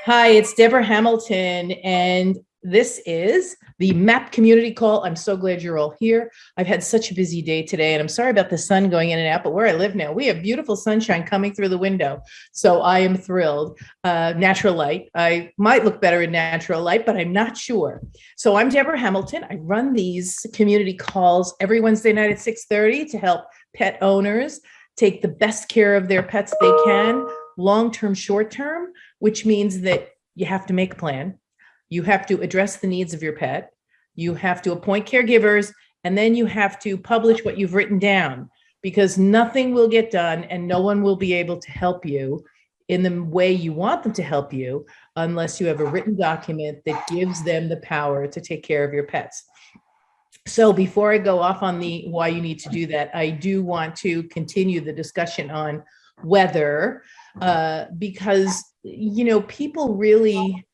Hi, it's Debra Hamilton, and this is the MAAP community call. I'm so glad you're all here. I've had such a busy day today, and I'm sorry about the sun going in and out, but where I live now, we have beautiful sunshine coming through the window. So I am thrilled. Natural light. I might look better in natural light, but I'm not sure. So I'm Debra Hamilton. I run these community calls every Wednesday night at 6:30 to help pet owners take the best care of their pets they can, long-term, short-term, which means that you have to make a plan. You have to address the needs of your pet. You have to appoint caregivers, and then you have to publish what you've written down, because nothing will get done and no one will be able to help you in the way you want them to help you unless you have a written document that gives them the power to take care of your pets. So before I go off on the why you need to do that, I do want to continue the discussion on whether, because, people really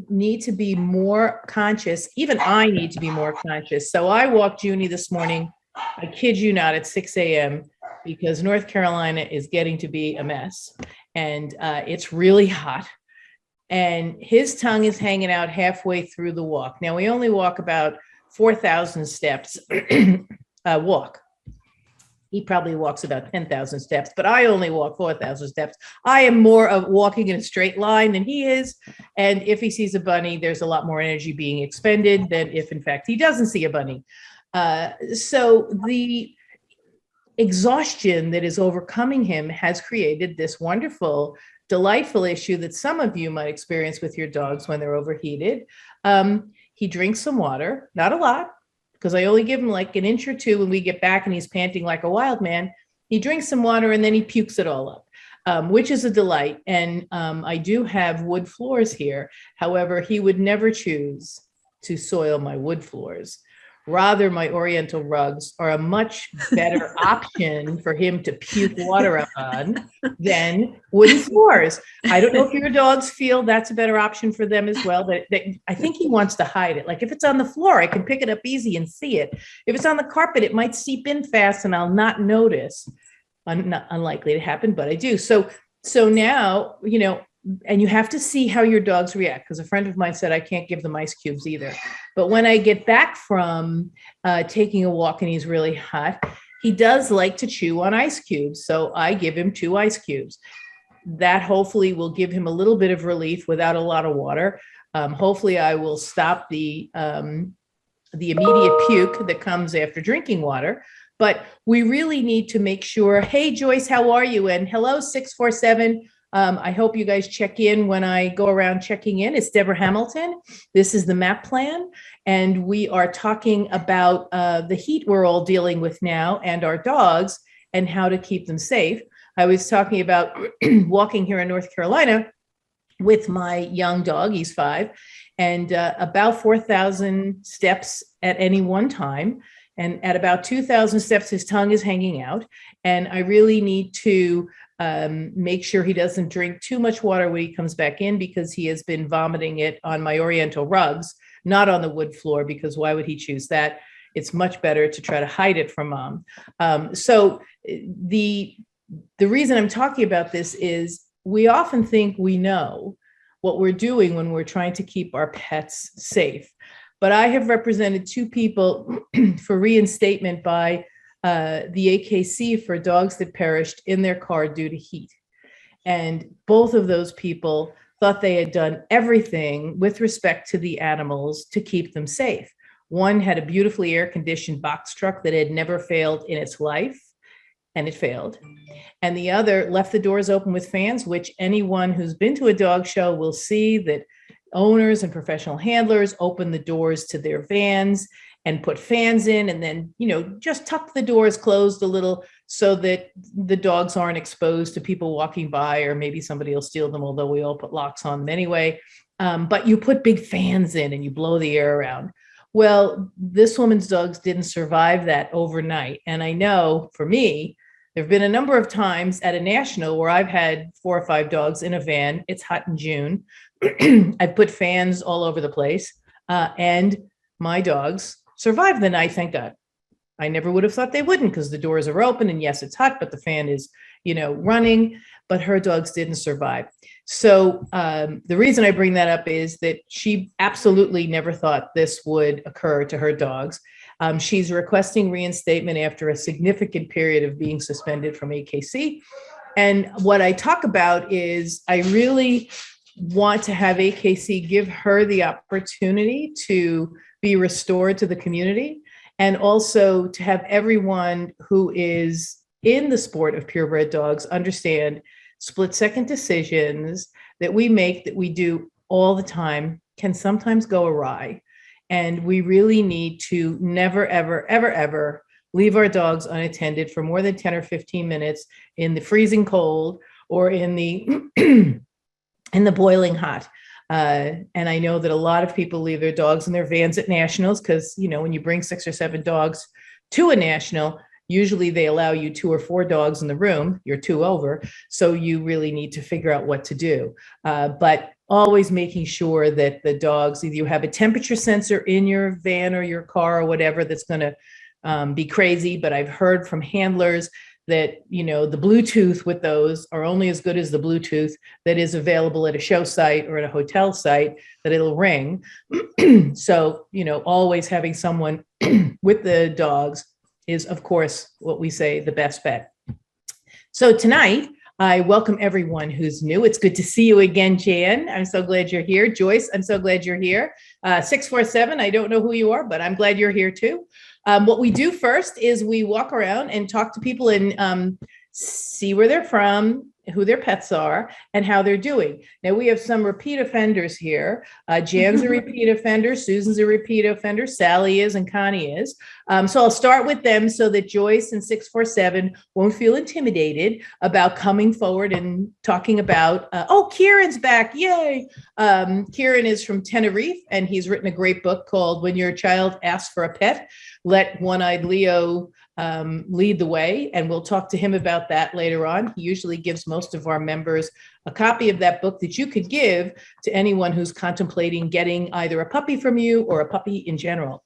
need to be more conscious. Even I need to be more conscious. So I walked Juni this morning, I kid you not, at 6 a.m. because North Carolina is getting to be a mess, and it's really hot. And his tongue is hanging out halfway through the walk. Now, we only walk about 4,000 steps walk. He probably walks about 10,000 steps, but I only walk 4,000 steps. I am more of walking in a straight line than he is. And if he sees a bunny, there's a lot more energy being expended than if, in fact, he doesn't see a bunny. So the exhaustion that is overcoming him has created this wonderful, delightful issue that some of you might experience with your dogs when they're overheated. He drinks some water, not a lot, because I only give him like an inch or two when we get back and he's panting like a wild man. He drinks some water and then he pukes it all up, which is a delight. And I do have wood floors here. However, he would never choose to soil my wood floors. Rather, my oriental rugs are a much better option for him to puke water up on than wooden floors. I don't know if your dogs feel that's a better option for them as well, but I think he wants to hide it. Like if it's on the floor, I can pick it up easy and see it. If it's on the carpet, it might seep in fast and I'll not notice. Not unlikely to happen, but I do. So now, and you have to see how your dogs react, because a friend of mine said I can't give them ice cubes either. But when I get back from taking a walk and he's really hot, he does like to chew on ice cubes. So I give him 2 ice cubes. That hopefully will give him a little bit of relief without a lot of water. Hopefully I will stop the immediate puke that comes after drinking water. But we really need to make sure, hey, Joyce, how are you? And hello, 647. I hope you guys check in when I go around checking in. It's Debra Hamilton. This is the MAAP plan. And we are talking about the heat we're all dealing with now and our dogs and how to keep them safe. I was talking about walking here in North Carolina with my young dog. He's 5, and about 4,000 steps at any one time. And at about 2,000 steps, his tongue is hanging out. And I really need to make sure he doesn't drink too much water when he comes back in, because he has been vomiting it on my oriental rugs, not on the wood floor, because why would he choose that? It's much better to try to hide it from mom. So the reason I'm talking about this is we often think we know what we're doing when we're trying to keep our pets safe. But I have represented 2 people for reinstatement by the AKC for dogs that perished in their car due to heat. And both of those people thought they had done everything with respect to the animals to keep them safe. One had a beautifully air-conditioned box truck that had never failed in its life, and it failed. And the other left the doors open with fans, which anyone who's been to a dog show will see that owners and professional handlers open the doors to their vans and put fans in, and then, just tuck the doors closed a little so that the dogs aren't exposed to people walking by, or maybe somebody will steal them, although we all put locks on them anyway. But you put big fans in and you blow the air around. Well, this woman's dogs didn't survive that overnight. And I know for me, there have been a number of times at a national where I've had 4 or 5 dogs in a van. It's hot in June. I put fans all over the place, and my dogs survived the night, thank God. I never would have thought they wouldn't, because the doors are open and yes, it's hot, but the fan is, running, but her dogs didn't survive. So the reason I bring that up is that she absolutely never thought this would occur to her dogs. She's requesting reinstatement after a significant period of being suspended from AKC. And what I talk about is I really want to have AKC give her the opportunity to be restored to the community, and also to have everyone who is in the sport of purebred dogs understand split-second decisions that we make, that we do all the time, can sometimes go awry. And we really need to never, ever, ever, ever leave our dogs unattended for more than 10 or 15 minutes in the freezing cold or in the in the boiling hot. And I know that a lot of people leave their dogs in their vans at nationals because, you know, when you bring 6 or 7 dogs to a national, usually they allow you 2 or 4 dogs in the room. You're 2 over. So you really need to figure out what to do. But always making sure that the dogs, either you have a temperature sensor in your van or your car or whatever that's going to be crazy. But I've heard from handlers that, you know, the Bluetooth with those are only as good as the Bluetooth that is available at a show site or at a hotel site, that it'll ring. So, you know, always having someone with the dogs is, of course, what we say the best bet. So tonight, I welcome everyone who's new. It's good to see you again, Jan. I'm so glad you're here. Joyce, I'm so glad you're here. 647, I don't know who you are, but I'm glad you're here too. What we do first is we walk around and talk to people and see where they're from, who their pets are, and how they're doing. Now, we have some repeat offenders here. Jan's a repeat offender, Susan's a repeat offender, Sally is, and Connie is. So I'll start with them so that Joyce and 647 won't feel intimidated about coming forward and talking about, oh, Kieran's back, yay. Kieran is from Tenerife, and he's written a great book called When Your Child Asks for a Pet, Let One-Eyed Leo lead the way, and we'll talk to him about that later on. He usually gives most of our members a copy of that book that you could give to anyone who's contemplating getting either a puppy from you or a puppy in general.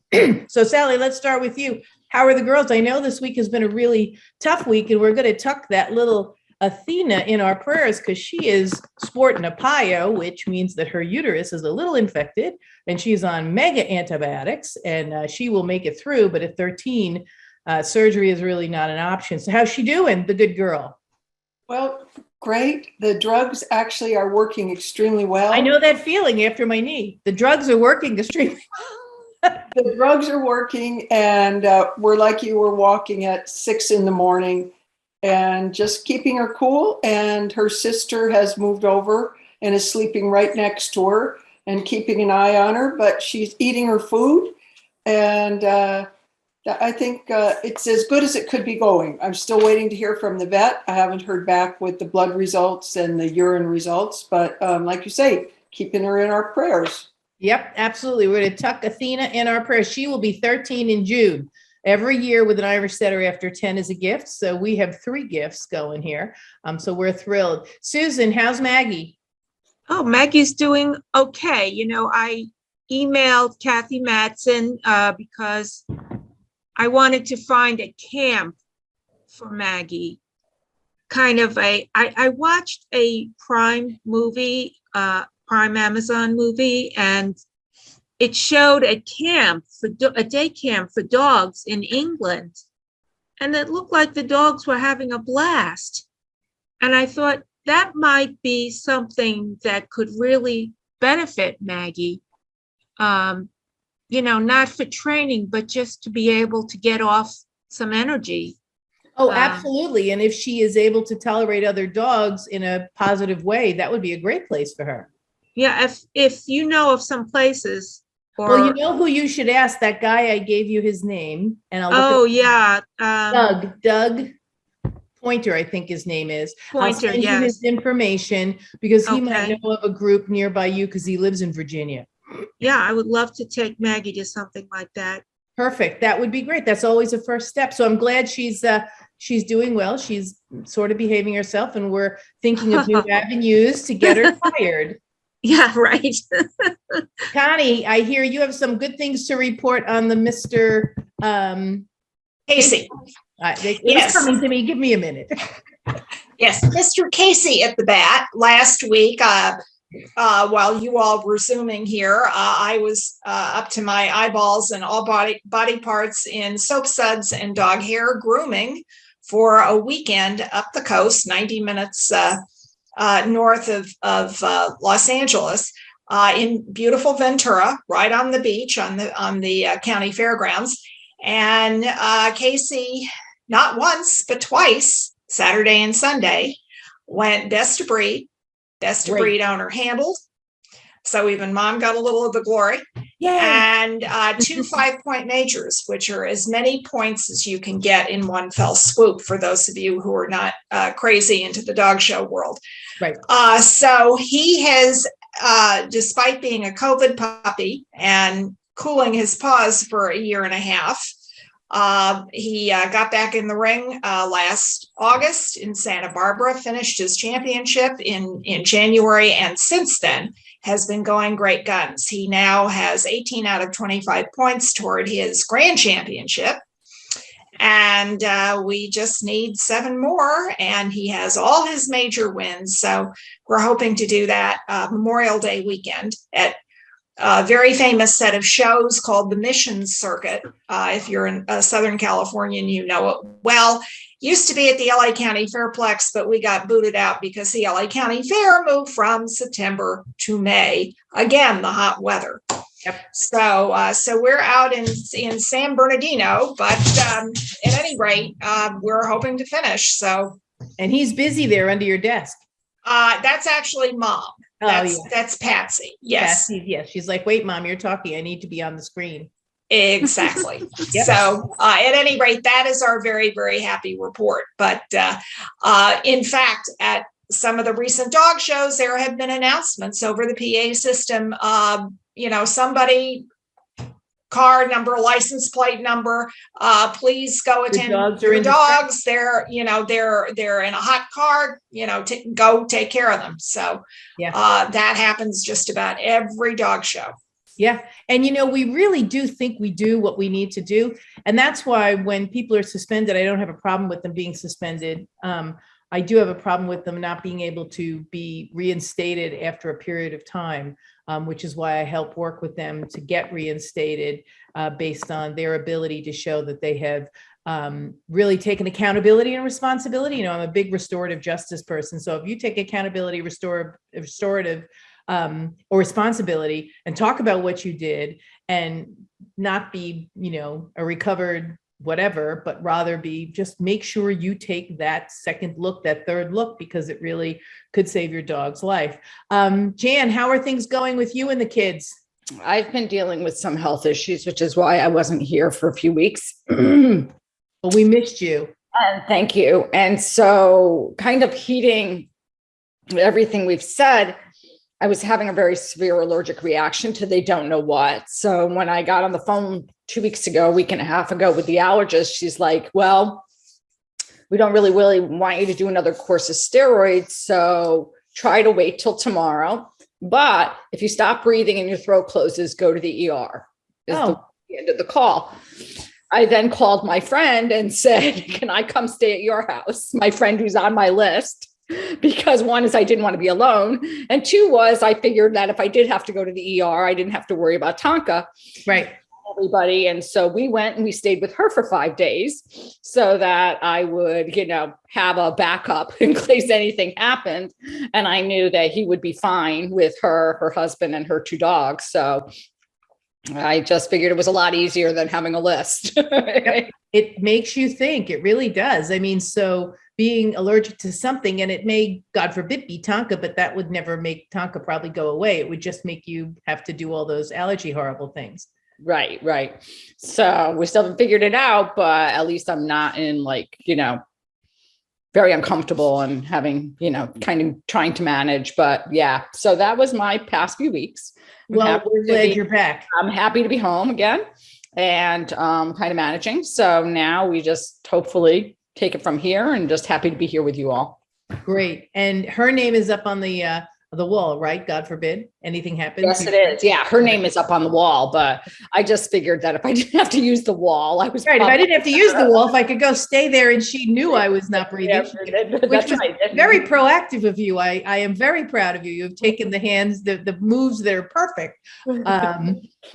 So Sally, let's start with you. How are the girls? I know this week has been a really tough week, and we're going to tuck that little Athena in our prayers because she is sporting a PIO, which means that her uterus is a little infected and she's on mega antibiotics, and she will make it through, but at 13, surgery is really not an option. So how's she doing, the good girl? Well, great. The drugs actually are working extremely well. I know that feeling after my knee. The drugs are working extremely well. The drugs are working, and we're like you, we're walking at 6 in the morning and just keeping her cool. And her sister has moved over and is sleeping right next to her and keeping an eye on her, but she's eating her food. And I think it's as good as it could be going. I'm still waiting to hear from the vet. I haven't heard back with the blood results and the urine results, but like you say, keeping her in our prayers. Yep, absolutely. We're going to tuck Athena in our prayers. She will be 13 in June. Every year with an Irish setter after 10 is a gift. So we have 3 gifts going here. So we're thrilled. Susan, how's Maggie? Oh, Maggie's doing okay. You know, I emailed Kathy Matson because I wanted to find a camp for Maggie. I watched a Prime movie, Prime Amazon movie, and it showed a day camp for dogs in England. And it looked like the dogs were having a blast. And I thought that might be something that could really benefit Maggie. You know, not for training, but just to be able to get off some energy. Oh, absolutely. And if she is able to tolerate other dogs in a positive way, that would be a great place for her. Yeah, if you know of some places. Well, you know who you should ask? That guy, I gave you his name. And I'll look Doug Poynter, I think his name is. Poynter, I'll send you his information because he might know of a group nearby you because he lives in Virginia. Yeah, I would love to take Maggie to something like that. Perfect. That would be great. That's always a first step. So I'm glad she's doing well. She's sort of behaving herself, and we're thinking of new avenues to get her fired. Yeah, right. Connie, I hear you have some good things to report on the Mr. Casey. It's coming to me. Give me a minute. Yes, Mr. Casey at the bat last week, while you all were Zooming here, I was up to my eyeballs and all body parts in soap suds and dog hair grooming for a weekend up the coast, 90 minutes north of Los Angeles, in beautiful Ventura, right on the beach on the county fairgrounds. And Casey, not once but twice, Saturday and Sunday, went best to breed owner handled. So even mom got a little of the glory. Yay. And 2 5-point majors, which are as many points as you can get in one fell swoop for those of you who are not crazy into the dog show world. Right. So he has, despite being a COVID puppy and cooling his paws for a year and a half, he got back in the ring last August in Santa Barbara, finished his championship in January, and since then has been going great guns. He now has 18 out of 25 points toward his grand championship, and we just need 7 more, and he has all his major wins. So we're hoping to do that Memorial Day weekend at a very famous set of shows called the Mission Circuit. If you're in Southern California and you know it well, used to be at the LA County Fairplex, but we got booted out because the LA County Fair moved from September to May. Again, the hot weather. Yep. So we're out in San Bernardino, but at any rate, we're hoping to finish. So, and he's busy there under your desk. That's actually mom. That's Patsy. Yes. Patsy, yes. She's like, wait, mom, you're talking. I need to be on the screen. Exactly. Yep. So at any rate, that is our very, very happy report. But in fact, at some of the recent dog shows, there have been announcements over the PA system. Somebody, car number, license plate number, please go attend your dogs. They're in a hot car, go take care of them. So that happens just about every dog show. Yeah. And, we really do think we do what we need to do. And that's why when people are suspended, I don't have a problem with them being suspended. I do have a problem with them not being able to be reinstated after a period of time, which is why I help work with them to get reinstated based on their ability to show that they have really taken accountability and responsibility. I'm a big restorative justice person. So if you take accountability, restorative or responsibility and talk about what you did and not be, a recovered whatever, but rather just make sure you take that second look, that third look, because it really could save your dog's life. Jan, how are things going with you and the kids? I've been dealing with some health issues, which is why I wasn't here for a few weeks. Well, we missed you. Thank you. And so kind of heeding everything we've said, I was having a very severe allergic reaction to they don't know what. So when I got on the phone 2 weeks ago, a week and a half ago with the allergist, she's like, well, we don't really want you to do another course of steroids. So try to wait till tomorrow. But if you stop breathing and your throat closes, go to the ER. The end of the call. I then called my friend and said, can I come stay at your house? My friend who's on my list. Because one is I didn't want to be alone. And two was I figured that if I did have to go to the ER, I didn't have to worry about Tonka. Right. Everybody. And so we went and we stayed with her for 5 days so that I would, have a backup in case anything happened. And I knew that he would be fine with her husband and her 2 dogs. So I just figured it was a lot easier than having a list. It makes you think. It really does. So being allergic to something, and it may, God forbid, be Tonka, but that would never make Tonka probably go away. It would just make you have to do all those allergy horrible things. Right. So we still haven't figured it out, but at least I'm not in very uncomfortable and having, kind of trying to manage. But yeah, so that was my past few weeks. Well, we're glad you're back. I'm happy to be home again and kind of managing. So now we just hopefully take it from here and just happy to be here with you all. Great. And her name is up on the wall, right? God forbid. anything happens? Yes, it is. Yeah, her name is up on the wall, but I just figured that if I didn't have to use the wall, I was Right. If I didn't have to use the probably- wall, if I could go stay there and she knew I was not breathing, Yeah, which that's was right. very proactive of you. I am very proud of you. You've taken the moves that are perfect.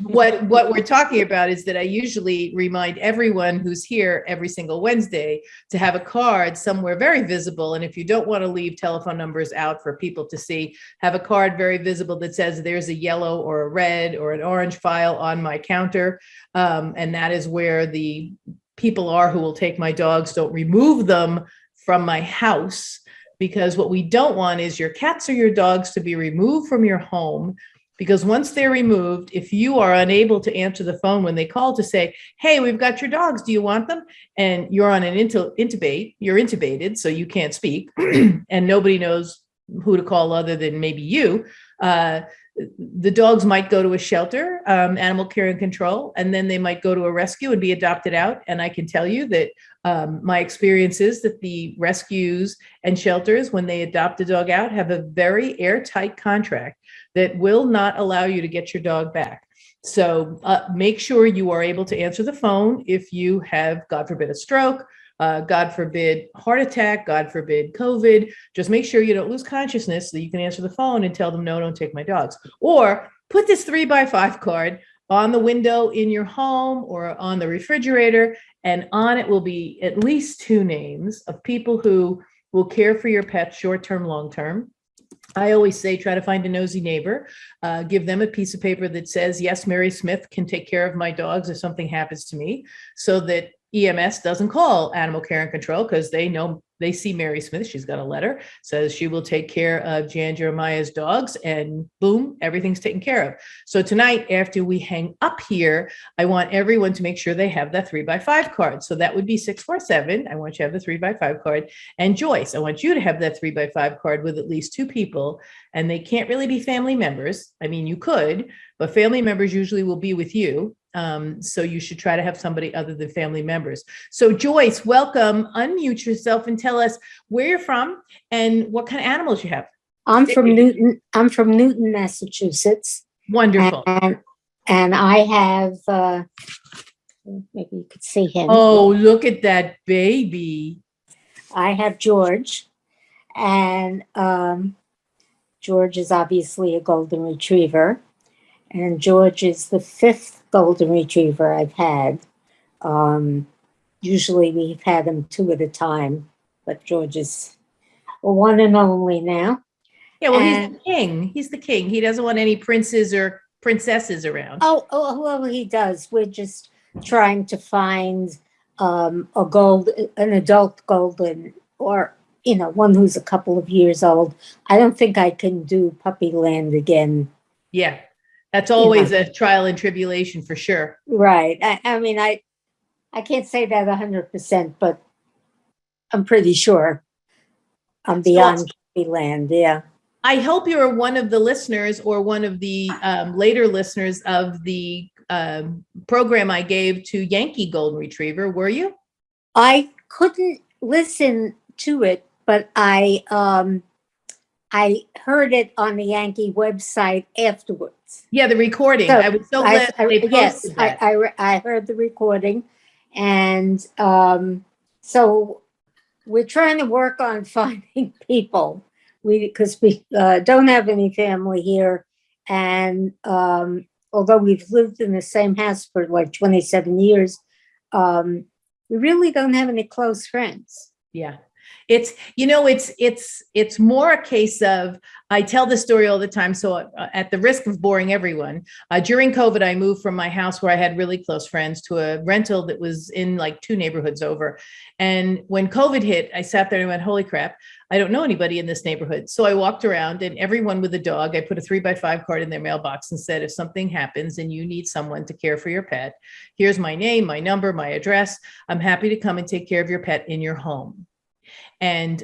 What we're talking about is that I usually remind everyone who's here every single Wednesday to have a card somewhere very visible. And if you don't want to leave telephone numbers out for people to see, have a card very visible that says there's a yellow or a red or an orange file on my counter. And that is where the people are who will take my dogs. Don't remove them from my house, because what we don't want is your cats or your dogs to be removed from your home. Because once they're removed, if you are unable to answer the phone when they call to say, hey, we've got your dogs, do you want them? And you're on an intubate, you're intubated, so you can't speak, and nobody knows who to call other than maybe you. The dogs might go to a shelter, animal care and control, and then they might go to a rescue and be adopted out. And I can tell you that my experience is that the rescues and shelters, when they adopt a dog out, have a very airtight contract that will not allow you to get your dog back. So make sure you are able to answer the phone if you have, God forbid, a stroke, God forbid, heart attack, God forbid, COVID. Just make sure you don't lose consciousness so that you can answer the phone and tell them, no, don't take my dogs. Or put this 3x5 card on the window in your home or on the refrigerator, and on it will be at least 2 names of people who will care for your pet short-term, long-term. I always say, try to find a nosy neighbor, give them a piece of paper that says, yes, Mary Smith can take care of my dogs if something happens to me, so that EMS doesn't call animal care and control, because they know, they see Mary Smith, she's got a letter, says she will take care of Jan Jeremiah's dogs, and boom, everything's taken care of. So tonight, after we hang up here, I want everyone to make sure they have that 3x5 card. So that would be 647. I want you to have the 3x5 card. And Joyce, I want you to have that 3x5 card with at least 2 people, and they can't really be family members. I mean, you could, but family members usually will be with you. So you should try to have somebody other than family members. So Joyce, welcome. Unmute yourself and tell us where you're from and what kind of animals you have. I'm from Newton. I'm from Newton, Massachusetts. Wonderful. And I have, maybe you could see him. Oh, look at that baby. I have George, and George is obviously a golden retriever, and George is the 5th golden retriever I've had. Usually we've had them 2 at a time, but George is a one and only now. Yeah, well, he's the king. He's the king. He doesn't want any princes or princesses around. Oh, well, he does. We're just trying to find an adult golden, or, you know, one who's a couple of years old. I don't think I can do puppy land again. Yeah, that's always a trial and tribulation for sure. Right. I mean, I can't say that 100%, but I'm pretty sure I'm beyond puppy land. Yeah. I hope you're one of the listeners or one of the later listeners of the program I gave to Yankee Golden Retriever. Were you? I couldn't listen to it, but I heard it on the Yankee website afterwards. Yeah, the recording. So I was so glad they posted that. I heard the recording, and so we're trying to work on finding people. Because we don't have any family here, and although we've lived in the same house for like 27 years, we really don't have any close friends. Yeah. It's more a case of, I tell this story all the time. So at the risk of boring everyone, during COVID, I moved from my house where I had really close friends to a rental that was in like 2 neighborhoods over. And when COVID hit, I sat there and went, holy crap, I don't know anybody in this neighborhood. So I walked around, and everyone with a dog, I put a 3x5 card in their mailbox and said, if something happens and you need someone to care for your pet, here's my name, my number, my address. I'm happy to come and take care of your pet in your home. And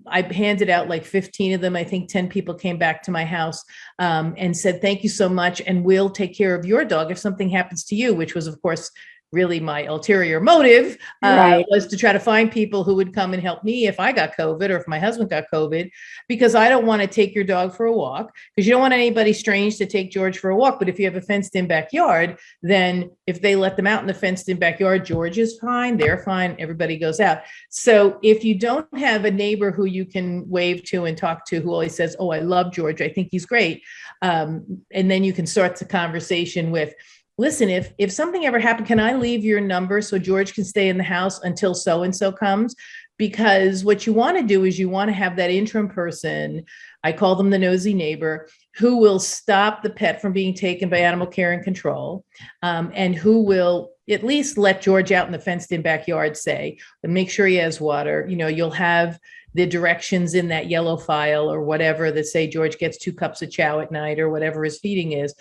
I handed out like 15 of them. I think 10 people came back to my house and said, thank you so much. And we'll take care of your dog if something happens to you, which was, of course, really my ulterior motive, Right. was to try to find people who would come and help me if I got COVID or if my husband got COVID, because I don't want to take your dog for a walk, because you don't want anybody strange to take George for a walk. But if you have a fenced in backyard, then if they let them out in the fenced in backyard, George is fine, they're fine, everybody goes out. So if you don't have a neighbor who you can wave to and talk to, who always says, oh, I love George, I think he's great. And then you can start the conversation with, listen, if something ever happened, can I leave your number so George can stay in the house until so-and-so comes? Because what you want to do is you want to have that interim person, I call them the nosy neighbor, who will stop the pet from being taken by animal care and control, and who will at least let George out in the fenced in backyard, say, and make sure he has water. You know, you'll have the directions in that yellow file or whatever that say George gets 2 cups of chow at night or whatever his feeding is,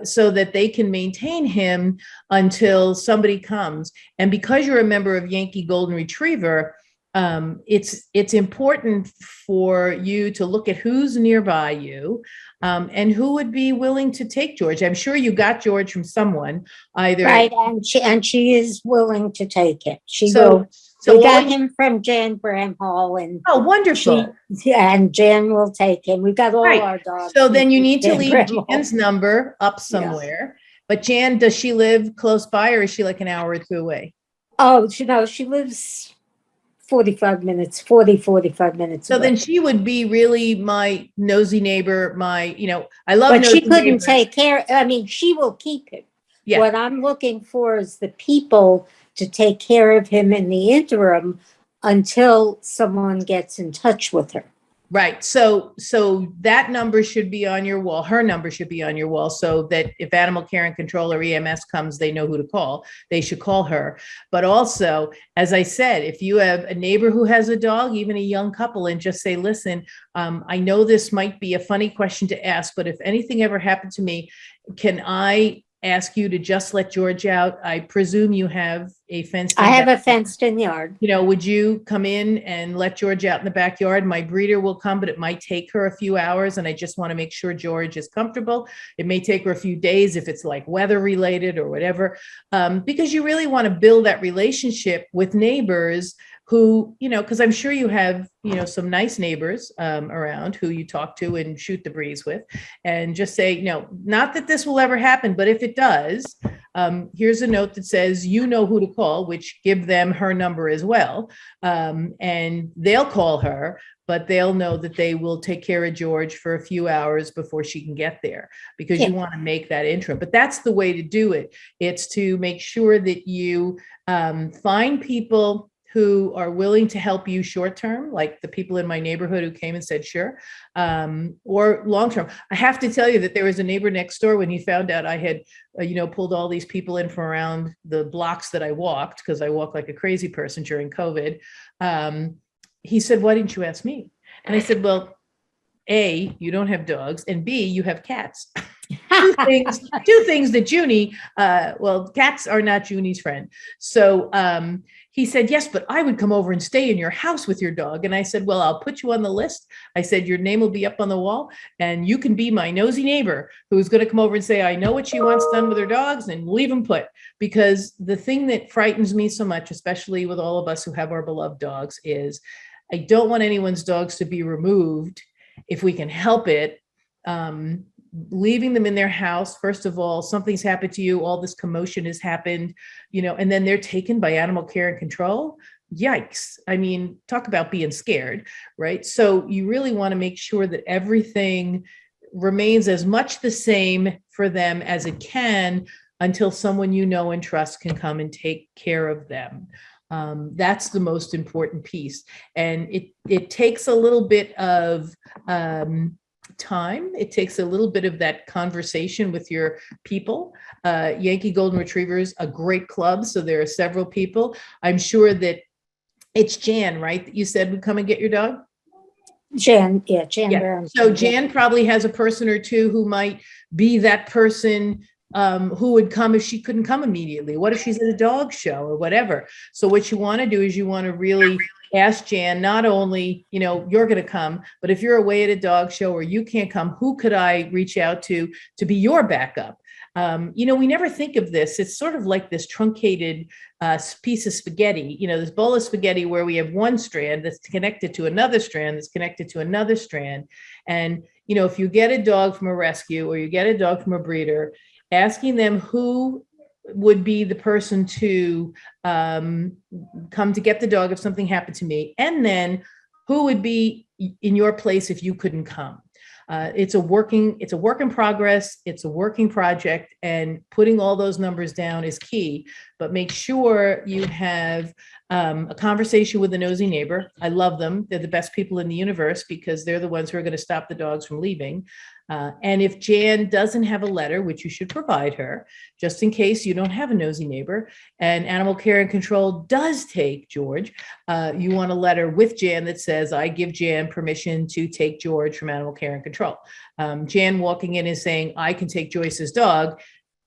so that they can maintain him until somebody comes. And because you're a member of Yankee Golden Retriever, it's important for you to look at who's nearby you, and who would be willing to take George. I'm sure you got George from someone, either. Right, and she is willing to take him. She So- will. So We got all- him from Jan Bramhall, and Oh, wonderful. and Jan will take him. We've got all Right. our dogs. So then you need to Jan leave Bramhall. Jan's number up somewhere. But Jan, does she live close by, or is she like an hour or 2 away? Oh, she lives 45 minutes So away. then she would be really my nosy neighbor, I love But she nosy couldn't neighbors. take care, I mean, she will keep him. Yeah. What I'm looking for is the people to take care of him in the interim until someone gets in touch with her. Right. So that number should be on your wall. Her number should be on your wall, so that if animal care and control or EMS comes, they know who to call. They should call her. But also, as I said, if you have a neighbor who has a dog, even a young couple, and just say, listen, I know this might be a funny question to ask, but if anything ever happened to me, can I ask you to just let George out? I presume you have a fenced. I have a fenced-in yard. Would you come in and let George out in the backyard? My breeder will come, but it might take her a few hours, and I just want to make sure George is comfortable. It may take her a few days if it's like weather related or whatever, because you really want to build that relationship with neighbors who, because I'm sure you have, some nice neighbors around who you talk to and shoot the breeze with, and just say, not that this will ever happen, but if it does, here's a note that says, who to call, which give them her number as well. And they'll call her, but they'll know that they will take care of George for a few hours before she can get there, because you want to make that intro. But that's the way to do it. It's to make sure that you find people who are willing to help you short term, like the people in my neighborhood who came and said, sure, or long term. I have to tell you that there was a neighbor next door, when he found out I had, pulled all these people in from around the blocks that I walked, because I walk like a crazy person during COVID. He said, why didn't you ask me? And I said, well, A, you don't have dogs, and B, you have cats. two things that Juni, cats are not Juni's friend. So he said, yes, but I would come over and stay in your house with your dog. And I said, well, I'll put you on the list. I said, your name will be up on the wall, and you can be my nosy neighbor who's going to come over and say, I know what she wants done with her dogs, and leave them put. Because the thing that frightens me so much, especially with all of us who have our beloved dogs, is I don't want anyone's dogs to be removed if we can help it. Leaving them in their house, first of all, something's happened to you, all this commotion has happened, and then they're taken by animal care and control. Yikes. I mean, talk about being scared, right? So you really want to make sure that everything remains as much the same for them as it can until someone you know and trust can come and take care of them. That's the most important piece. And it takes a little bit of time. It takes a little bit of that conversation with your people. Yankee Golden Retrievers, a great club. So there are several people. I'm sure that it's Jan, right? That you said would come and get your dog? Jan Yeah. Brown. So Jan probably has a person or two who might be that person who would come if she couldn't come immediately. What if she's at a dog show or whatever? So what you want to do is you want to really ask Jan, not only, you're going to come, but if you're away at a dog show or you can't come, who could I reach out to be your backup? We never think of this. It's sort of like this truncated piece of spaghetti, this bowl of spaghetti where we have one strand that's connected to another strand that's connected to another strand. And, if you get a dog from a rescue or you get a dog from a breeder, asking them who would be the person to come to get the dog if something happened to me, and then who would be in your place if you couldn't come. It's a work in progress. It's a working project, and putting all those numbers down is key. But make sure you have a conversation with the nosy neighbor. I love them. They're the best people in the universe because they're the ones who are going to stop the dogs from leaving. And if Jan doesn't have a letter, which you should provide her, just in case you don't have a nosy neighbor, and Animal Care and Control does take George, you want a letter with Jan that says, I give Jan permission to take George from Animal Care and Control. Jan walking in and saying, I can take Joyce's dog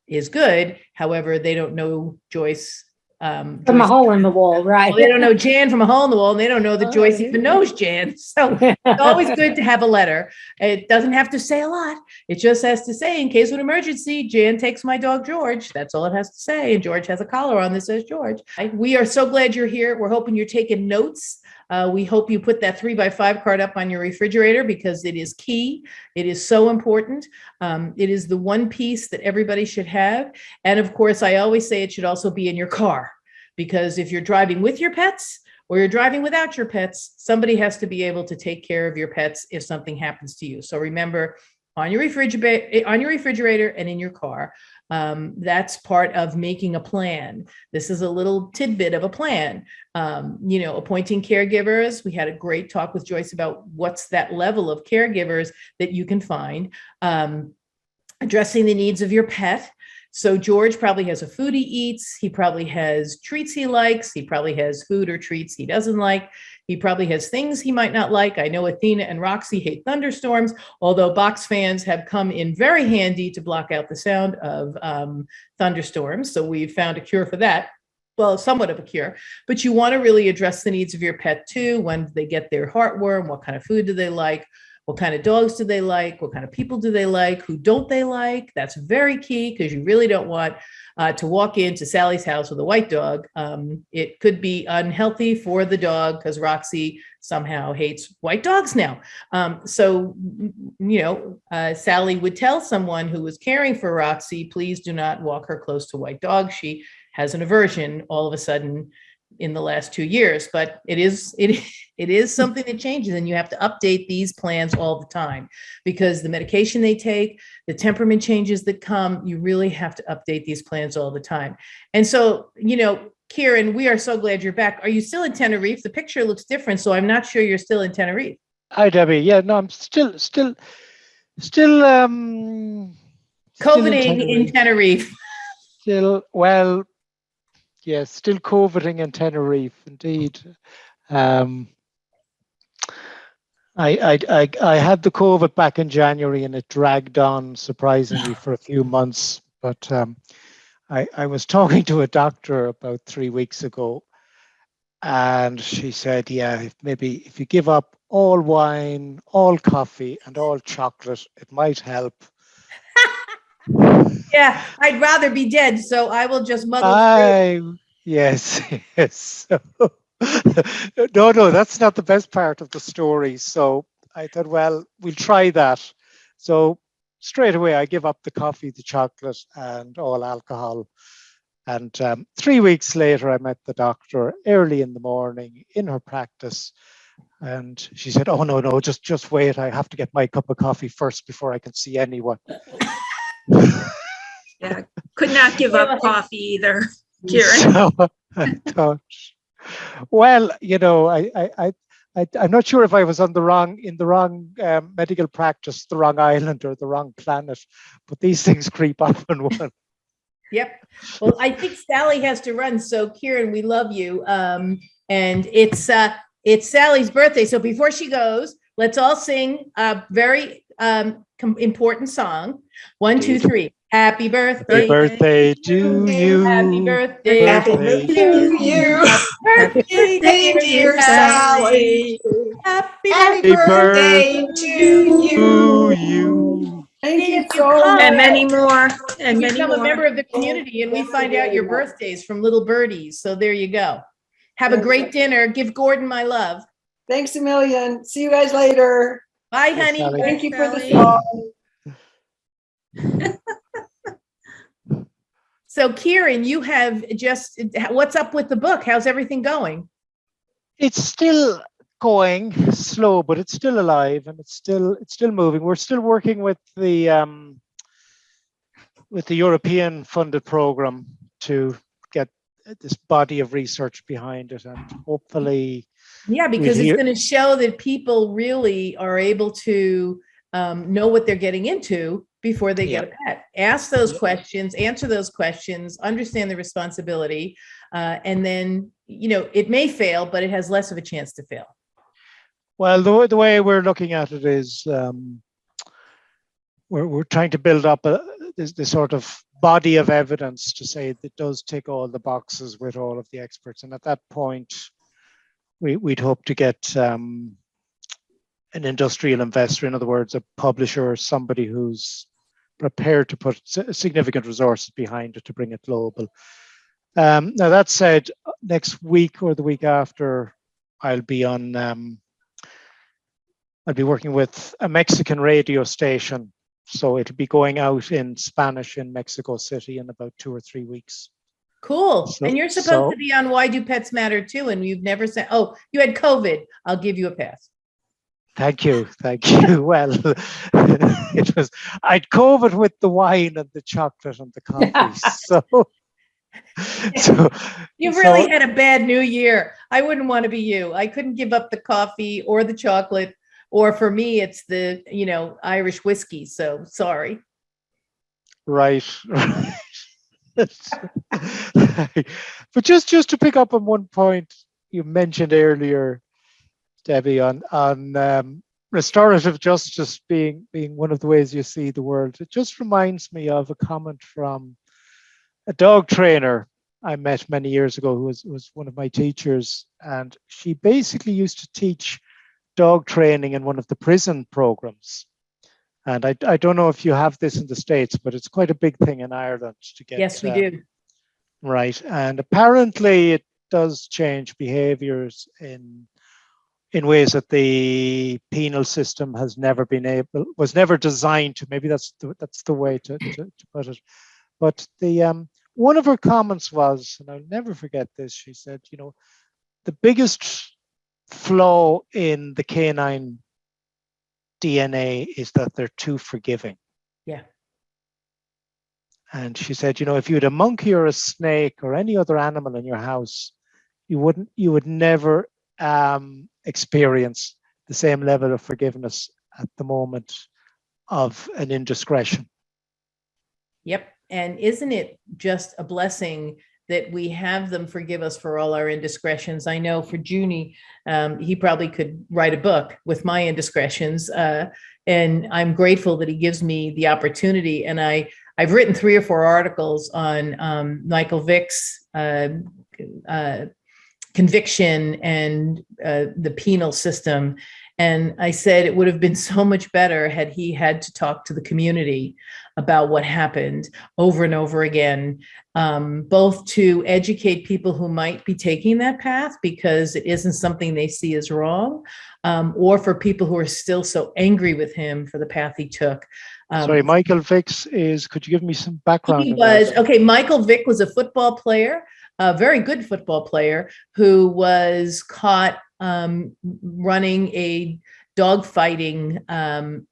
is good. However, they don't know Joyce. From a hole in the wall, right? Well, they don't know Jan from a hole in the wall, and they don't know that Joyce even knows Jan. So it's always good to have a letter. It doesn't have to say a lot. It just has to say, in case of an emergency, Jan takes my dog, George. That's all it has to say. And George has a collar on that says George. We are so glad you're here. We're hoping you're taking notes. We hope you put that 3x5 card up on your refrigerator because it is key. It is so important. It is the one piece that everybody should have. And of course, I always say it should also be in your car, because if you're driving with your pets or you're driving without your pets, somebody has to be able to take care of your pets if something happens to you. So remember, on your refrigerator and in your car. That's part of making a plan. This is a little tidbit of a plan. Appointing caregivers. We had a great talk with Joyce about what's that level of caregivers that you can find. Addressing the needs of your pet. So George probably has a food he eats. He probably has treats he likes. He probably has food or treats he doesn't like. He probably has things he might not like. I know Athena and Roxy hate thunderstorms, although box fans have come in very handy to block out the sound of thunderstorms. So we've found a cure for that. Well, somewhat of a cure, but you want to really address the needs of your pet too. When they get their heartworm, what kind of food do they like? What kind of dogs do they like? What kind of people do they like? Who don't they like? That's very key because you really don't want to walk into Sally's house with a white dog. It could be unhealthy for the dog because Roxy somehow hates white dogs now. Sally would tell someone who was caring for Roxy, please do not walk her close to white dogs. She has an aversion all of a sudden in the last 2 years, but it is something that changes, and you have to update these plans all the time because the medication they take, the temperament changes that come, you really have to update these plans all the time. And so, Kieran, we are so glad you're back. Are you still in Tenerife? The picture looks different, so I'm not sure you're still in Tenerife. Hi, Debbie. Yeah, no, I'm still COVIDing in Tenerife. Yes, still COVIDing in Tenerife, indeed. I had the COVID back in January, and it dragged on surprisingly for a few months. But I was talking to a doctor about 3 weeks ago, and she said, "Yeah, if you give up all wine, all coffee, and all chocolate, it might help." Yeah, I'd rather be dead, so I will just muddle Yes. So, no, that's not the best part of the story. So I thought, well, we'll try that. So straight away, I give up the coffee, the chocolate, and all alcohol. And 3 weeks later, I met the doctor early in the morning in her practice. And she said, "Oh, no, just wait. I have to get my cup of coffee first before I can see anyone." Yeah, could not give up coffee either, Kieran. So I thought, well, I'm not sure if I was in the wrong medical practice, the wrong island, or the wrong planet, but these things creep up on one. Yep. Well, I think Sally has to run. So Kieran, we love you. And it's Sally's birthday. So before she goes, let's all sing a very important song. 1, 2, 3. Happy Happy birthday. birthday to you. Happy birthday. Happy Birthday birthday to you. Happy birthday, Dear Sally. Happy Happy birthday birthday to you. to you. Thank you If you so come- much. And many more, and many Become a member more. of the community and we find out your birthdays from little birdies. So there you go. Have a great dinner. Give Gordon my love. Thanks a million. See you guys later. Bye, Yes, honey. Sally. Thank you for the Sally. song. So Kieran, you have just, what's up with the book? How's everything going? It's still going slow, but it's still alive and it's still moving. We're still working with the European funded program to get this body of research behind it, and hopefully, Yeah, because We'll it's hear- going to show that people really are able to know what they're getting into before they get a pet. Ask those Yeah. questions, answer those questions, understand the responsibility, and then, it may fail, but it has less of a chance to fail. well, the way we're looking at it is we're trying to build up this sort of body of evidence to say that it does tick all the boxes with all of the experts, and at that point, we'd hope to get an industrial investor, in other words, a publisher, or somebody who's prepared to put significant resources behind it to bring it global. Now that said, next week or the week after, I'll be working with a Mexican radio station, so it'll be going out in Spanish in Mexico City in about 2 or 3 weeks. Cool. So- And you're supposed so- to be on Why Do Pets Matter too, and you've never said, oh, you had COVID. I'll give you a pass. Thank you. Well, I'd COVID with the wine and the chocolate and the coffee. So You've really had a bad new year. I wouldn't want to be you. I couldn't give up the coffee or the chocolate, or for me, it's the, Irish whiskey. So sorry. right. But just to pick up on one point you mentioned earlier, Debbie, on restorative justice being one of the ways you see the world. It just reminds me of a comment from a dog trainer I met many years ago, who was one of my teachers, and she basically used to teach dog training in one of the prison programs. And I don't know if you have this in the States, but it's quite a big thing in Ireland to get. Yes, we do. Right, and apparently it does change behaviors in ways that the penal system was never designed to. Maybe that's the way to put it. But the one of her comments was, and I'll never forget this, she said, the biggest flaw in the canine DNA is that they're too forgiving. Yeah. And she said, if you had a monkey or a snake or any other animal in your house, you would never experience the same level of forgiveness at the moment of an indiscretion. Yep. And isn't it just a blessing that we have them forgive us for all our indiscretions? I know for Juni, he probably could write a book with my indiscretions. And I'm grateful that he gives me the opportunity. And I've written 3 or 4 articles on Michael Vick's conviction and the penal system. And I said it would have been so much better had he had to talk to the community about what happened over and over again, both to educate people who might be taking that path because it isn't something they see as wrong, or for people who are still so angry with him for the path he took. Sorry, Michael Vick's could you give me some background? Michael Vick was a football player, a very good football player who was caught running a dog fighting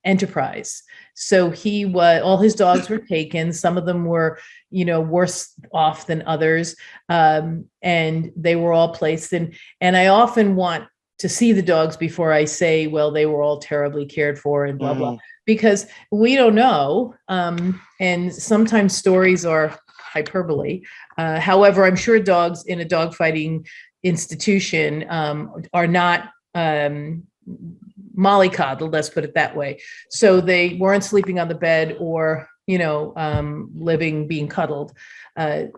enterprise. So all his dogs were taken. Some of them were, worse off than others. And they were all placed in, and I often want to see the dogs before I say, well, they were all terribly cared for and blah, blah, because we don't know. And sometimes stories are hyperbole. However, I'm sure dogs in a dog fighting institution are not mollycoddled, let's put it that way. So they weren't sleeping on the bed or, living, being cuddled.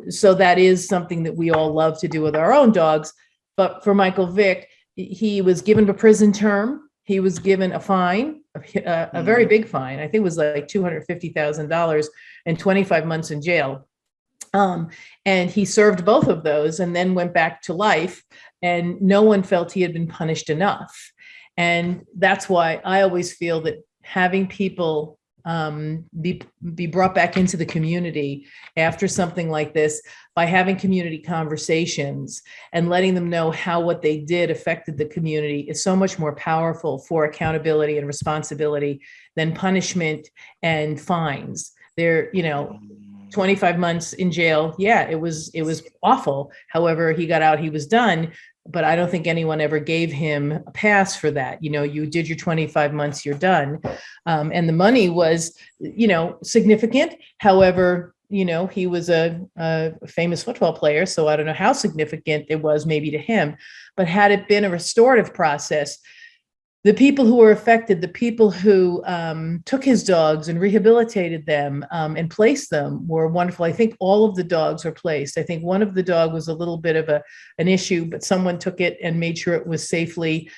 So that is something that we all love to do with our own dogs. But for Michael Vick, he was given a prison term. He was given a fine, a very big fine. I think it was like $250,000 and 25 months in jail. And he served both of those and then went back to life, and no one felt he had been punished enough. And that's why I always feel that having people be brought back into the community after something like this, by having community conversations and letting them know how what they did affected the community, is so much more powerful for accountability and responsibility than punishment and fines. They're, 25 months in jail. Yeah, it was awful. However, he got out, he was done. But I don't think anyone ever gave him a pass for that. You did your 25 months, you're done. And the money was, significant. However, he was a famous football player. So I don't know how significant it was maybe to him. But had it been a restorative process, the people who were affected, the people who took his dogs and rehabilitated them and placed them were wonderful. I think all of the dogs were placed. I think one of the dog was a little bit of an issue, but someone took it and made sure it was safely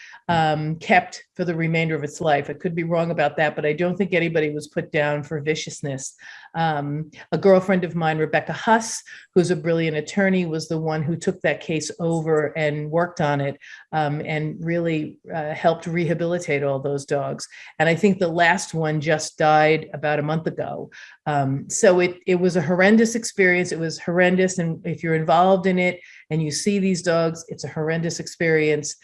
kept for the remainder of its life. I could be wrong about that, but I don't think anybody was put down for viciousness. A girlfriend of mine, Rebecca Huss, who's a brilliant attorney, was the one who took that case over and worked on it and really helped rehabilitate all those dogs. And I think the last one just died about a month ago. So it was a horrendous experience. It was horrendous. And if you're involved in it and you see these dogs, it's a horrendous experience.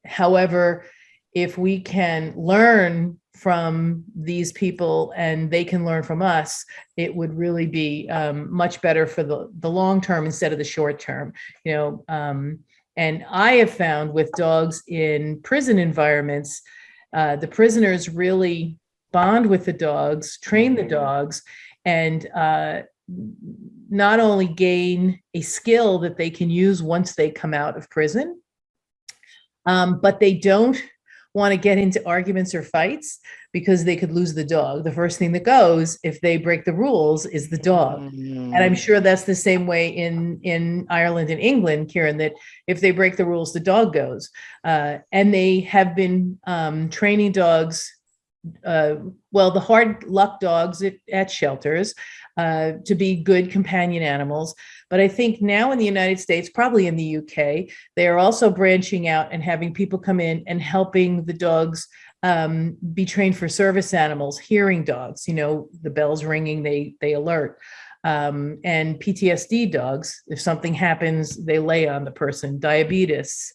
However, if we can learn from these people and they can learn from us, it would really be much better for the long term instead of the short term. And I have found with dogs in prison environments, the prisoners really bond with the dogs, train the dogs, and not only gain a skill that they can use once they come out of prison, but they don't want to get into arguments or fights because they could lose the dog. The first thing that goes if they break the rules is the dog. And I'm sure that's the same way in Ireland and England, Kieran, that if they break the rules, the dog goes. And they have been training dogs, the hard luck dogs at shelters, to be good companion animals. But I think now in the United States, probably in the UK, they are also branching out and having people come in and helping the dogs be trained for service animals, hearing dogs, the bells ringing, they alert. And PTSD dogs, if something happens, they lay on the person, diabetes,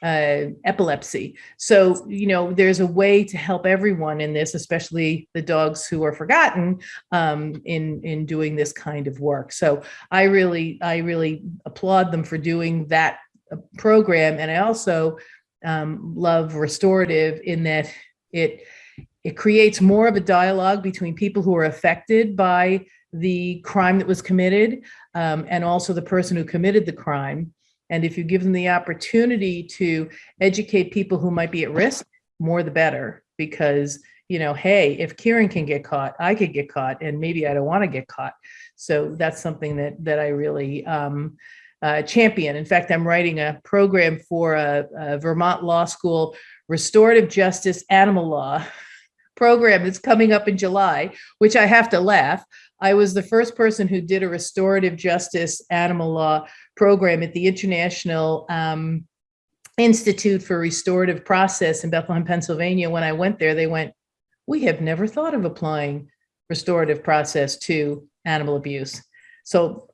epilepsy. So, there's a way to help everyone in this, especially the dogs who are forgotten in doing this kind of work. So I really applaud them for doing that program. And I also love restorative in that it creates more of a dialogue between people who are affected by the crime that was committed and also the person who committed the crime. And if you give them the opportunity to educate people who might be at risk, more the better, because, hey, if Kieran can get caught, I could get caught, and maybe I don't want to get caught. So that's something that I really champion. In fact, I'm writing a program for a Vermont Law School Restorative Justice Animal Law program that's coming up in July, which I have to laugh. I was the first person who did a restorative justice animal law program at the International Institute for Restorative Process in Bethlehem, Pennsylvania. When I went there, they went, "We have never thought of applying restorative process to animal abuse." So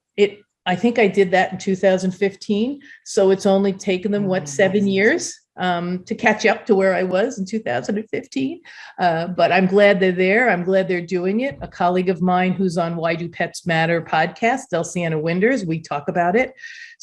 I think I did that in 2015. So it's only taken them, 7 years to catch up to where I was in 2015. But I'm glad they're there. I'm glad they're doing it. A colleague of mine who's on Why Do Pets Matter podcast, Delcianna, we talk about it.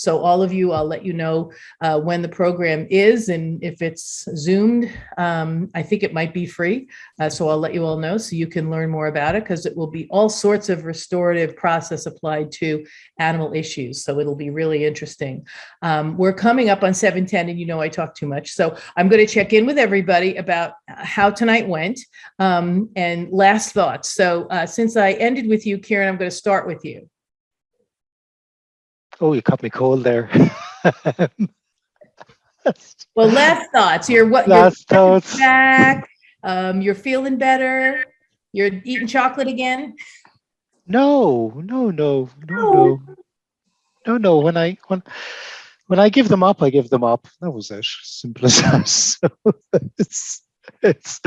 So all of you, I'll let you know when the program is, and if it's Zoomed, I think it might be free. So I'll let you all know so you can learn more about it, because it will be all sorts of restorative process applied to animal issues. So it'll be really interesting. We're coming up on 7:10, and you know I talk too much. So I'm going to check in with everybody about how tonight went, and last thoughts. So since I ended with you, Kieran, I'm going to start with you. Oh, you cut me cold there. Well, last thoughts. Last thoughts. Back. You're feeling better. You're eating chocolate again. No. When I give them up, I give them up. That was it. Simple as that. So it's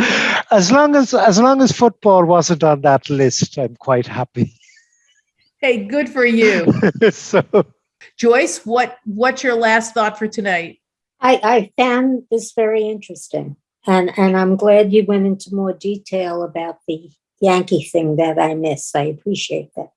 as long as football wasn't on that list, I'm quite happy. Hey, good for you. So, Joyce, what's your last thought for tonight? I found this very interesting, and I'm glad you went into more detail about the Yankee thing that I missed. I appreciate that.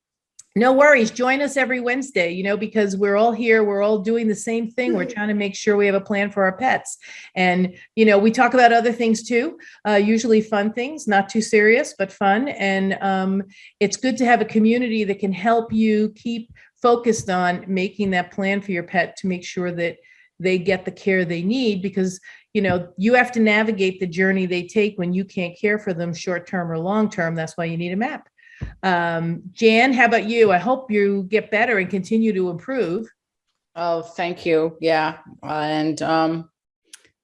No worries. Join us every Wednesday, because we're all here. We're all doing the same thing. We're trying to make sure we have a plan for our pets. And, we talk about other things too, usually fun things, not too serious, but fun. And it's good to have a community that can help you keep focused on making that plan for your pet to make sure that they get the care they need, because, you have to navigate the journey they take when you can't care for them short-term or long-term. That's why you need a MAAP. Jan, how about you? I hope you get better and continue to improve. Oh, thank you. Yeah. And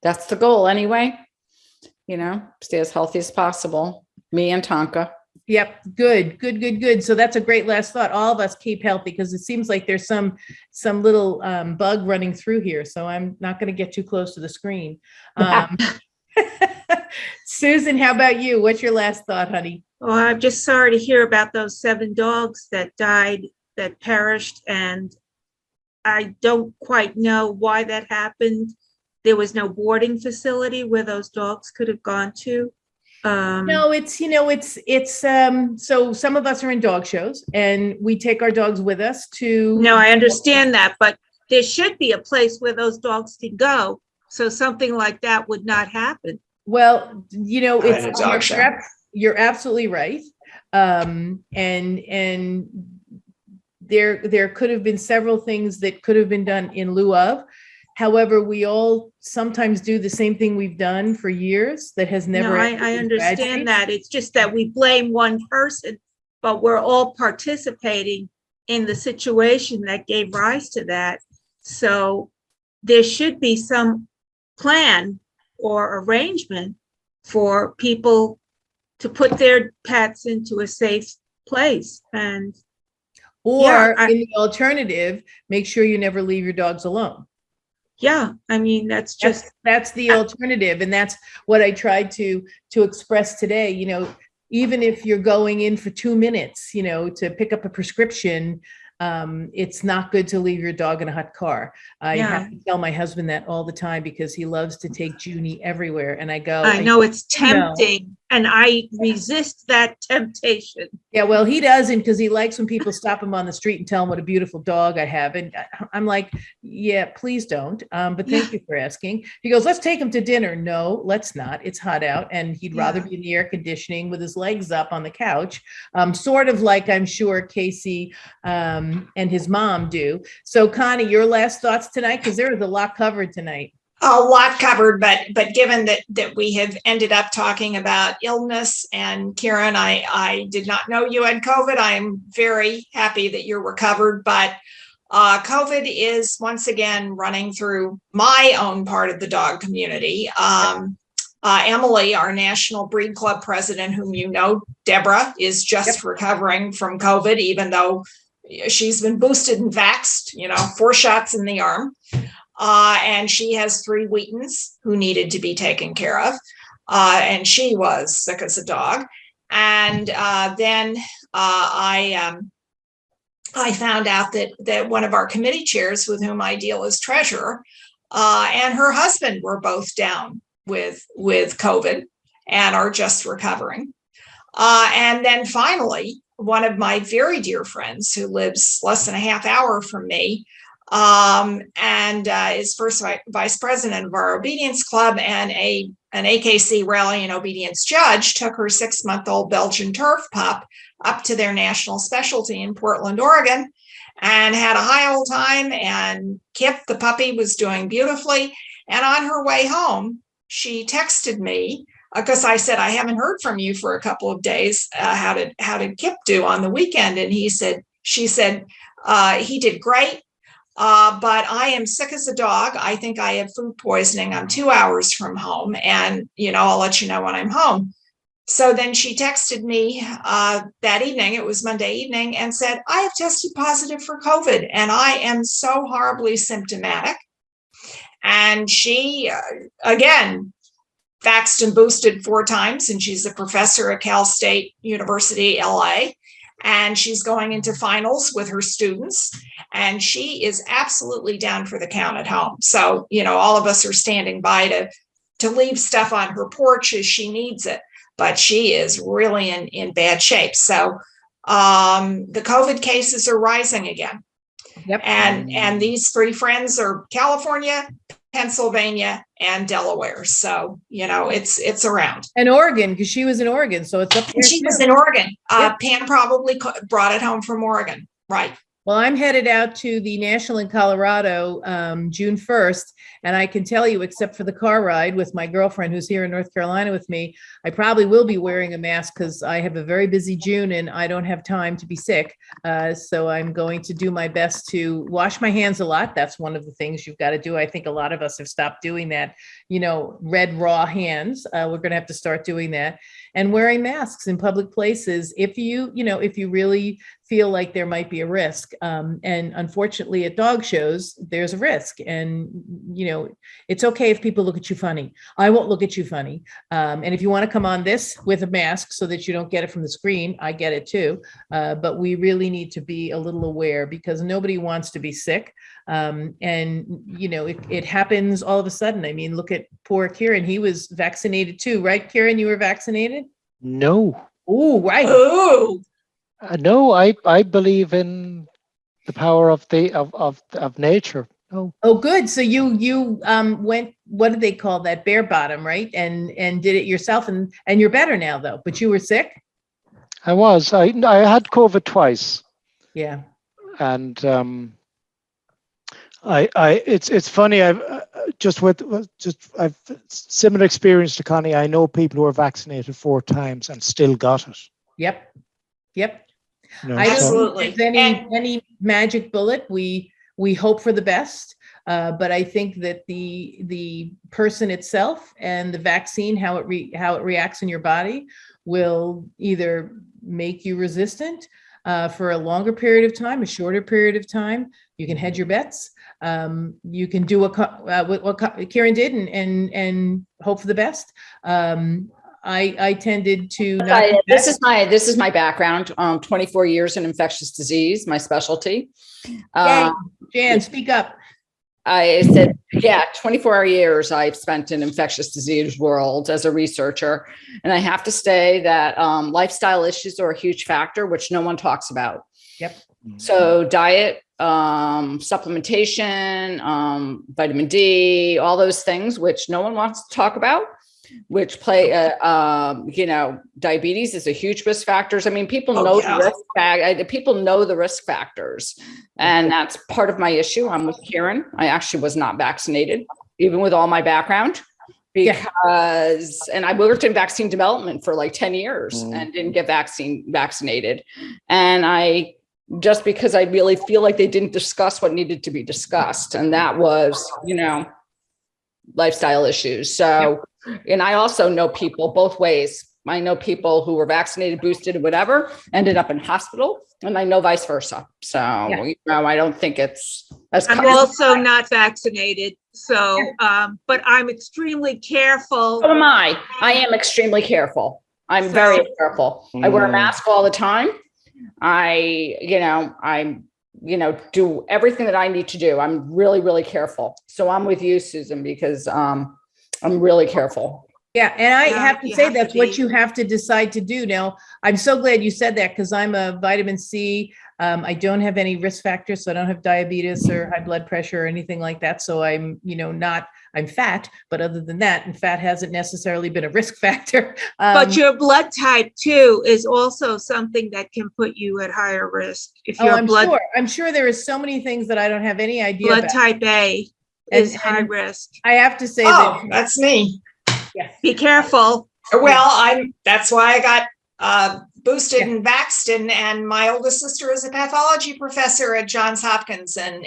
that's the goal anyway, stay as healthy as possible. Me and Tonka. Yep. Good. So that's a great last thought. All of us keep healthy, because it seems like there's some little bug running through here. So I'm not going to get too close to the screen. Susan, how about you? What's your last thought, honey? Well, I'm just sorry to hear about those 7 dogs that died, that perished, and I don't quite know why that happened. There was no boarding facility where those dogs could have gone to. No, so some of us are in dog shows, and we take our dogs with us to. No, I understand that, but there should be a place where those dogs can go, so something like that would not happen. Well, you're absolutely right. And there could have been several things that could have been done in lieu of. However, we all sometimes do the same thing we've done for years that has never. No, I understand that. It's just that we blame one person, but we're all participating in the situation that gave rise to that. So there should be some plan or arrangement for people to put their pets into a safe place. And in the alternative, make sure you never leave your dogs alone. Yeah, I mean, that's the alternative. And that's what I tried to express today. Even if you're going in for 2 minutes, to pick up a prescription, it's not good to leave your dog in a hot car. I have to tell my husband that all the time, because he loves to take Juni everywhere. And I know it's tempting, and I resist that temptation. Yeah, well, he doesn't, because he likes when people stop him on the street and tell him what a beautiful dog I have. And I'm like, yeah, please don't. But thank you for asking. He goes, let's take him to dinner. No, let's not. It's hot out. And he'd rather be in the air conditioning with his legs up on the couch. Sort of like I'm sure Casey and his mom do. So Connie, your last thoughts tonight, because there is a lot covered tonight. A lot covered, but given that we have ended up talking about illness, and Kieran, I did not know you had COVID. I am very happy that you're recovered, but COVID is once again running through my own part of the dog community. Emily, our National Breed Club president, whom you know, Debra, is just recovering from COVID, even though she's been boosted and vaxxed, 4 shots in the arm. And she has 3 Wheatons who needed to be taken care of. And she was sick as a dog. And then I found out that one of our committee chairs, with whom I deal as treasurer, and her husband were both down with COVID and are just recovering. And then finally, one of my very dear friends who lives less than a half hour from me and is first vice president of our obedience club, and an AKC rally and obedience judge took her 6-month-old Belgian turf pup up to their national specialty in Portland, Oregon, and had a high old time. And Kip, the puppy, was doing beautifully. And on her way home, she texted me because I said, I haven't heard from you for a couple of days. How did Kip do on the weekend? And she said, he did great. But I am sick as a dog. I think I have food poisoning. I'm 2 hours from home, and I'll let you know when I'm home. So then she texted me that evening, it was Monday evening, and said, I have tested positive for COVID and I am so horribly symptomatic. And she, again, vaxxed and boosted 4 times, and she's a professor at Cal State University, LA. And she's going into finals with her students, and she is absolutely down for the count at home. So, all of us are standing by to leave stuff on her porch as she needs it, but she is really in bad shape. So the COVID cases are rising again. Yep. And these 3 friends are California, Pennsylvania, and Delaware. So, it's around. And Oregon, because she was in Oregon. So it's up there. She was in Oregon. Pam probably brought it home from Oregon. Right. Well, I'm headed out to the National in Colorado June 1st. And I can tell you, except for the car ride with my girlfriend who's here in North Carolina with me, I probably will be wearing a mask because I have a very busy June and I don't have time to be sick. So I'm going to do my best to wash my hands a lot. That's one of the things you've got to do. I think a lot of us have stopped doing that, red raw hands. We're going to have to start doing that. And wearing masks in public places if you really feel like there might be a risk. And unfortunately at dog shows, there's a risk. And, it's okay if people look at you funny. I won't look at you funny. And if you want to come on this with a mask so that you don't get it from the screen, I get it too. But we really need to be a little aware because nobody wants to be sick. And, it happens all of a sudden. I mean, look at poor Kieran. He was vaccinated too, right? Kieran, you were vaccinated? No. Oh, right. Ooh. No, I believe in the power of nature. No. Oh, good. So you went, what did they call that? Bare bottom, right? And did it yourself, and you're better now though, but you were sick? I was. I had COVID twice. Yeah. And it's funny. I've similar experience to Connie. I know people who are vaccinated 4 times and still got it. Yep. Absolutely. I don't think there's any magic bullet. We hope for the best, but I think that the person itself and the vaccine, how it reacts in your body, will either make you resistant for a longer period of time, a shorter period of time. You can hedge your bets. You can do what Kieran did and hope for the best. I tended to not. This is my background. 24 years in infectious disease, my specialty. Jan, speak up. I said, 24 years I've spent in infectious disease world as a researcher. And I have to say that lifestyle issues are a huge factor, which no one talks about. Yep. So diet, supplementation, vitamin D, all those things, which no one wants to talk about, which play, diabetes is a huge risk factors. I mean, people know the risk factors, and that's part of my issue. I'm with Kieran. I actually was not vaccinated, even with all my background, and I worked in vaccine development for like 10 years and didn't get vaccinated. And just because I really feel like they didn't discuss what needed to be discussed. And that was, lifestyle issues. So, and I also know people both ways. I know people who were vaccinated, boosted, whatever, ended up in hospital, and I know vice versa. So, I don't think it's as I'm also not vaccinated. So, but I'm extremely careful. So am I. I am extremely careful. I'm very careful. I wear a mask all the time. I do everything that I need to do. I'm really, really careful. So I'm with you, Susan, because I'm really careful. Yeah, and I Yeah, have to you say have to that's what be. you have to decide to do. Now, I'm so glad you said that because I'm a vitamin C. I don't have any risk factors, so I don't have diabetes or high blood pressure or anything like that. So I'm, I'm fat, but other than that, and fat hasn't necessarily been a risk factor. But your blood type too is also something that can put you at higher risk. If Oh, your I'm sure there is so many things that I don't have any idea blood about. type A is high And risk. I have to say Oh, that, that's me. yes. Be careful. Well, that's why I got boosted Yeah. and vaxxed, and my oldest sister is a pathology professor at Johns Hopkins, and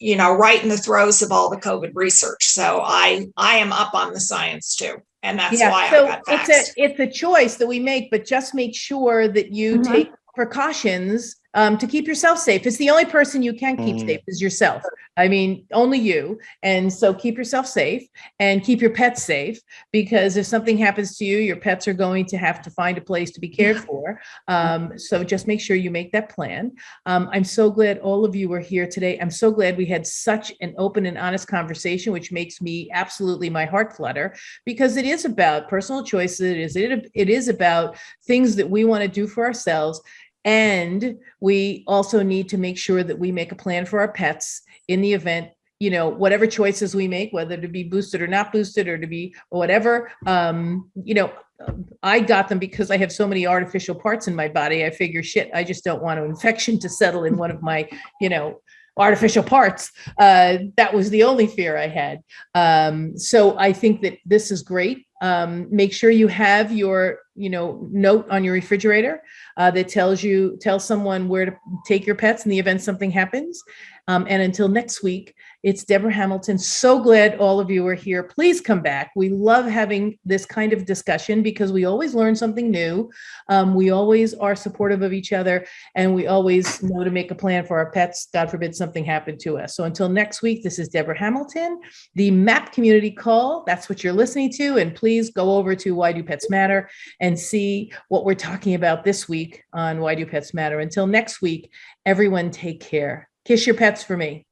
right in the throes of all the COVID research. So I am up on the science too, and that's Yeah, why I so got vaxxed. it's a choice that we make, but just make sure that you Mhm. take precautions to keep yourself safe. It's the only person you can keep safe is yourself. I mean, only you. And so keep yourself safe and keep your pets safe, because if something happens to you, your pets are going to have to find a place to be cared for. So just make sure you make that plan. I'm so glad all of you were here today. I'm so glad we had such an open and honest conversation, which makes me absolutely my heart flutter, because it is about personal choices. It is about things that we want to do for ourselves. And we also need to make sure that we make a plan for our pets in the event, whatever choices we make, whether to be boosted or not boosted or to be whatever, I got them because I have so many artificial parts in my body. I figure, shit, I just don't want an infection to settle in one of my, artificial parts. That was the only fear I had. So I think that this is great. Make sure you have your, note on your refrigerator that tells someone where to take your pets in the event something happens. And until next week, it's Debra Hamilton. So glad all of you are here. Please come back. We love having this kind of discussion because we always learn something new. We always are supportive of each other, and we always know to make a plan for our pets. God forbid something happened to us. So until next week, this is Debra Hamilton, the MAAP Community Call. That's what you're listening to. And please go over to Why Do Pets Matter and see what we're talking about this week on Why Do Pets Matter. Until next week, everyone take care. Kiss your pets for me.